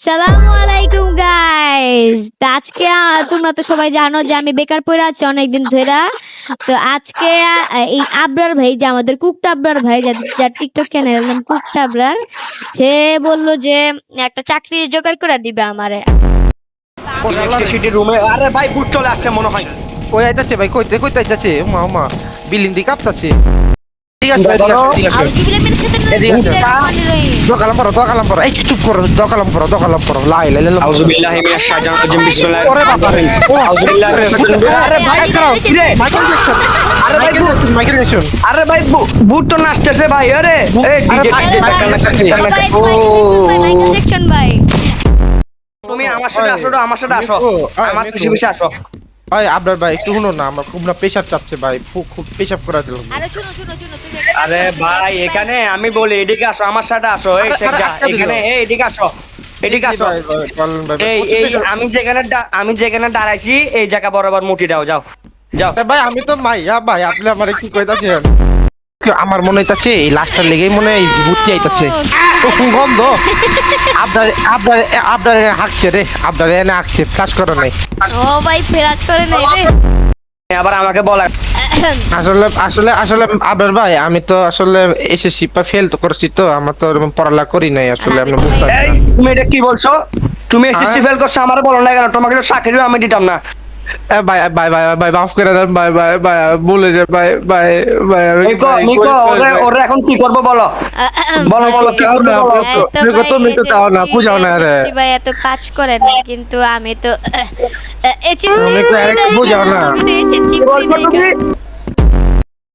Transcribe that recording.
সালামু আলাইকুম গাইস। আজকে তোমরা তো সবাই জানো যে আমি বেকার পড়ে আছি অনেকদিন ধরে। তো আজকে এই আবরার ভাই, যে আমাদের কুকটা আবরার ভাই, যার টিকটক চ্যানেল নাম কুকটা আবরার, সে বললো যে একটা চাকরি জোগাড় করে দিবে আমারে। ইলেকট্রিসিটি রুমে। আরে ভাই ভূত চলে আসছে মনে হয়। কই আইতাছে ভাই? কইতে আইতাছে? মা বিল্ডিং দিকে কাঁপতাছে। ঠিক আছে ভাই, ঠিক আছে। দোকালাম পড়ো এই চুপ করো। দোকালাম পড়ো লাই আউযুবিল্লাহি মিনাশ শাইতানির রাজিম বিসমিল্লাহির ওরে বাবা রে। আউযুবিল্লাহি মিনাশ শাইতানির রাজিম। আরে ভাই খাও কি রে? Michael Jackson. আরে ভাই ভূত তো নাচতেছে ভাই। আরে এই ভাই তুমি আমার সাথে আসো, আমার সাথে আসো, আমার পিছে আসো। ভাই আবরার ভাই একটু শুনো না, আমার খুব না প্রেসার চাপছে ভাই, খুব পেশাব করা দিল। আরে শুনো তুমি আরে ভাই এখানে আমি বলি এদিকে আসো, আমার সাথে আসো। এই শেখা এখানে, এই এদিকে আসো, এদিকে আসো। আমি যেখানে দাঁড়াইছি এই জায়গা বরাবর মুটি দাও। যাও যাও ভাই আমি তো মাইয়া ভাই, আপনি আমারে কি কইতাছেন? আমার মনে হইতাছে এই লাস্টার লেগেই মনে হয় ভূতি আইতাছে। গন্ধ আবদার হাঁকছে রে, আবদার এনে হাঁকছে, ফ্লাশ করো নাই। ও ভাই ফেরাত করে নাই রে। আবার আমাকে বলা। আসলে আবদার ভাই, আমি তো আসলে এসএসসি ফেল তো করছি, তো আমার তো এরকম পড়ালেখা করি নাই আসলে, আমি বুঝতে পারি এই না। তুমি এটা কি বলছো? তুমি এসএসসি ফেল করছো, আমারে বলো না কেন? তোমাকে তো চাকরিও আমি দিতাম না। ভাই ভাই ভাই ভাই মাফ করে দেন ভাই, ভাই বলে যে ভাই ভাই ভাই মিকো ওরে এখন কি করবো বলো? বলো কি করবো বলো? তুমি তো তাও না বুঝাও না রে। ভাই এত কাজ করে না, কিন্তু আমি তো বুঝাও না। কি বলছো তুমি?